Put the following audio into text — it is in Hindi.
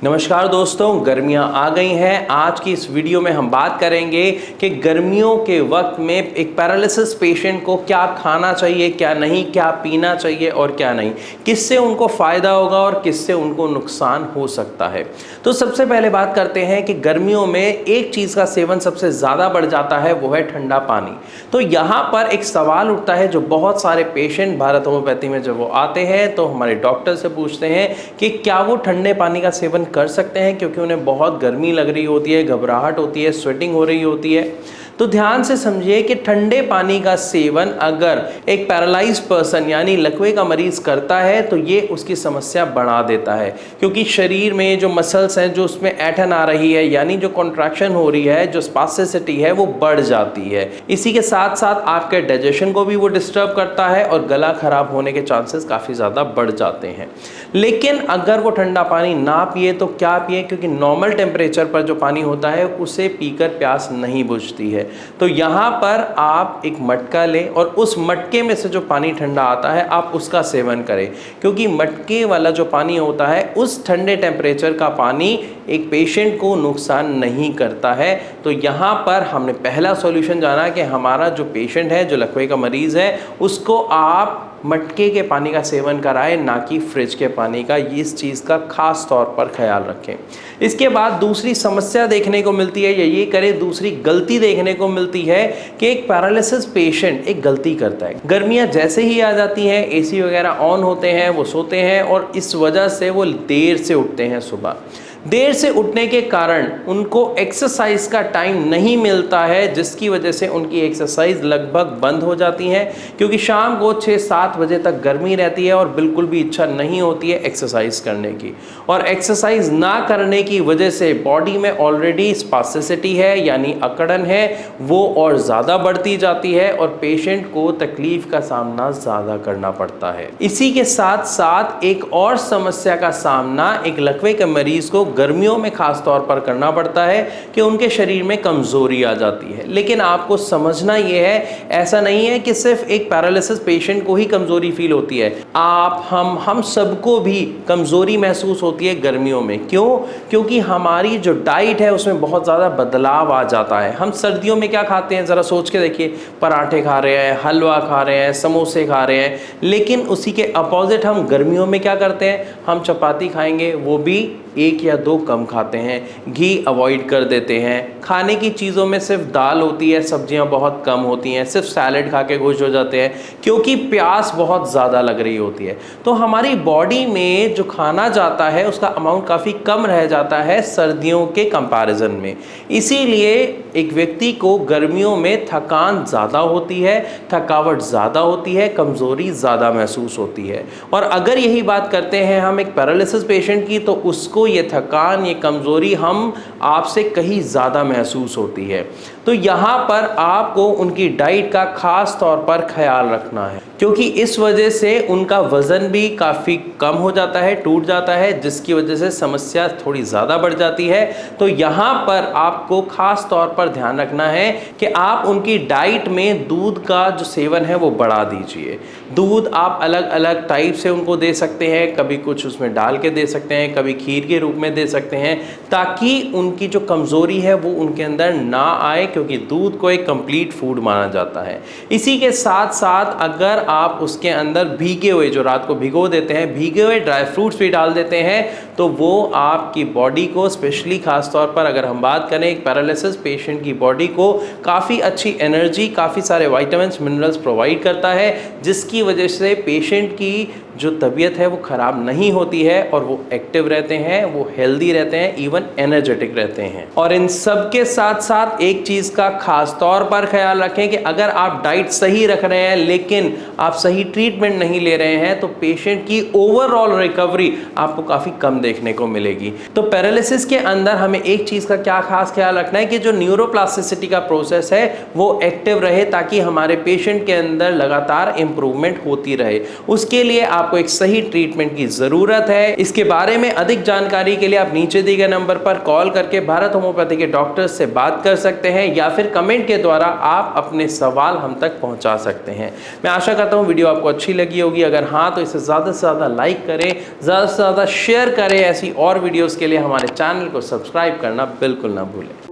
नमस्कार दोस्तों, गर्मियां आ गई हैं। आज की इस वीडियो में हम बात करेंगे कि गर्मियों के वक्त में एक पैरालिसिस पेशेंट को क्या खाना चाहिए, क्या नहीं, क्या पीना चाहिए और क्या नहीं, किससे उनको फ़ायदा होगा और किससे उनको नुकसान हो सकता है। तो सबसे पहले बात करते हैं कि गर्मियों में एक चीज़ का सेवन सबसे ज़्यादा बढ़ जाता है, वो है ठंडा पानी। तो यहाँ पर एक सवाल उठता है जो बहुत सारे पेशेंट भारत होम्योपैथी में जब वो आते हैं तो हमारे डॉक्टर से पूछते हैं कि क्या वो ठंडे पानी का सेवन कर सकते हैं, क्योंकि उन्हें बहुत गर्मी लग रही होती है, घबराहट होती है, स्वेटिंग हो रही होती है। तो ध्यान से समझिए कि ठंडे पानी का सेवन अगर एक पैरालाइज पर्सन यानी लकवे का मरीज करता है तो ये उसकी समस्या बढ़ा देता है, क्योंकि शरीर में जो मसल्स हैं, जो उसमें ऐंठन आ रही है यानी जो कॉन्ट्रैक्शन हो रही है, जो स्पास्टिसिटी है वो बढ़ जाती है। इसी के साथ साथ आपके डाइजेशन को भी वो डिस्टर्ब करता है और गला खराब होने के चांसेस काफ़ी ज़्यादा बढ़ जाते हैं। लेकिन अगर वो ठंडा पानी ना पिए तो क्या पिए, क्योंकि नॉर्मल टेम्परेचर पर जो पानी होता है उसे पीकर प्यास नहीं बुझती है। तो यहाँ पर आप एक मटका लें और उस मटके में से जो पानी ठंडा आता है आप उसका सेवन करें, क्योंकि मटके वाला जो पानी होता है उस ठंडे टेम्परेचर का पानी एक पेशेंट को नुकसान नहीं करता है। तो यहाँ पर हमने पहला सॉल्यूशन जाना कि हमारा जो पेशेंट है, जो लकवे का मरीज़ है, उसको आप मटके के पानी का सेवन कराएं, ना कि फ्रिज के पानी का। इस चीज़ का खास तौर पर ख्याल रखें। इसके बाद दूसरी समस्या देखने को मिलती है, या ये करें दूसरी गलती देखने को मिलती है कि एक पैरालिसिस पेशेंट एक गलती करता है। गर्मियाँ जैसे ही आ जाती हैं, एसी वगैरह ऑन होते हैं, वो सोते हैं और इस वजह से वो देर से उठते हैं। सुबह देर से उठने के कारण उनको एक्सरसाइज का टाइम नहीं मिलता है, जिसकी वजह से उनकी एक्सरसाइज लगभग बंद हो जाती है, क्योंकि शाम को 6-7 बजे तक गर्मी रहती है और बिल्कुल भी इच्छा नहीं होती है एक्सरसाइज करने की। और एक्सरसाइज ना करने की वजह से बॉडी में ऑलरेडी स्पास्टिसिटी है यानी अकड़न है, वो और ज़्यादा बढ़ती जाती है और पेशेंट को तकलीफ का सामना ज़्यादा करना पड़ता है। इसी के साथ साथ एक और समस्या का सामना एक लकवे के मरीज को गर्मियों में खास तौर पर करना पड़ता है कि उनके शरीर में कमजोरी आ जाती है। लेकिन आपको समझना यह है, ऐसा नहीं है कि सिर्फ एक पैरालिसिस पेशेंट को ही कमजोरी फील होती है। आप हम सबको भी कमजोरी महसूस होती है गर्मियों में। क्यों? क्योंकि हमारी जो डाइट है उसमें बहुत ज़्यादा बदलाव आ जाता है। हम सर्दियों में क्या खाते हैं, ज़रा सोच के देखिए। पराठे खा रहे हैं, हलवा खा रहे हैं, समोसे खा रहे हैं। लेकिन उसी के अपोजिट हम गर्मियों में क्या करते हैं, हम चपाती खाएंगे, वो भी 1 या 2 कम खाते हैं, घी अवॉइड कर देते हैं, खाने की चीज़ों में सिर्फ दाल होती है, सब्जियां बहुत कम होती हैं, सिर्फ सैलेड खा के खुश हो जाते हैं, क्योंकि प्यास बहुत ज़्यादा लग रही होती है। तो हमारी बॉडी में जो खाना जाता है उसका अमाउंट काफ़ी कम रह जाता है सर्दियों के कंपैरिजन में। इसीलिए एक व्यक्ति को गर्मियों में थकान ज़्यादा होती है, थकावट ज़्यादा होती है, कमज़ोरी ज़्यादा महसूस होती है। और अगर यही बात करते हैं हम एक पैरालिसिस पेशेंट की, तो उसको ये थकान, ये कमज़ोरी हम आपसे कहीं ज़्यादा महसूस होती है। तो यहाँ पर आपको उनकी डाइट का खास तौर पर ख्याल रखना है, क्योंकि इस वजह से उनका वज़न भी काफ़ी कम हो जाता है, टूट जाता है, जिसकी वजह से समस्या थोड़ी ज़्यादा बढ़ जाती है। तो यहाँ पर आपको खास तौर पर ध्यान रखना है कि आप उनकी डाइट में दूध का जो सेवन है वो बढ़ा दीजिए। दूध आप अलग अलग टाइप से उनको दे सकते हैं, कभी कुछ उसमें डाल के दे सकते हैं, कभी खीर के रूप में दे सकते हैं, ताकि उनकी जो कमज़ोरी है वो उनके अंदर ना आए, क्योंकि दूध को एक कंप्लीट फूड माना जाता है। इसी के साथ साथ अगर आप उसके अंदर भीगे हुए, जो रात को भिगो देते हैं, भीगे हुए ड्राई फ्रूट्स भी डाल देते हैं, तो वो आपकी बॉडी को, स्पेशली खास तौर पर अगर हम बात करें एक पैरालिसिस पेशेंट की बॉडी को, काफ़ी अच्छी एनर्जी, काफ़ी सारे विटामिन्स, मिनरल्स प्रोवाइड करता है, जिसकी वजह से पेशेंट की जो तबीयत है वो ख़राब नहीं होती है और वो एक्टिव रहते हैं, वो हेल्दी रहते हैं, इवन एनर्जेटिक रहते हैं। और इन सब के साथ साथ एक चीज़ का खास तौर पर ख्याल रखें कि अगर आप डाइट सही रख रहे हैं लेकिन आप सही ट्रीटमेंट नहीं ले रहे हैं, तो पेशेंट की ओवरऑल रिकवरी आपको काफ़ी कम देखने को मिलेगी। तो पैरालिसिस के अंदर हमें एक चीज़ का क्या खास ख्याल रखना है कि जो न्यूरोप्लास्टिसिटी का प्रोसेस है वो एक्टिव रहे, ताकि हमारे पेशेंट के अंदर लगातार इंप्रूवमेंट होती रहे। उसके लिए आपको एक सही ट्रीटमेंट की ज़रूरत है। इसके बारे में अधिक जानकारी के लिए आप नीचे दिए गए नंबर पर कॉल करके भारत होम्योपैथी के डॉक्टर्स से बात कर सकते हैं या फिर कमेंट के द्वारा आप अपने सवाल हम तक पहुंचा सकते हैं। मैं आशा करता हूं वीडियो आपको अच्छी लगी होगी। अगर हाँ तो इसे ज़्यादा से ज़्यादा लाइक करें, ज़्यादा से ज़्यादा शेयर करें। ऐसी और वीडियोज़ के लिए हमारे चैनल को सब्सक्राइब करना बिल्कुल ना भूलें।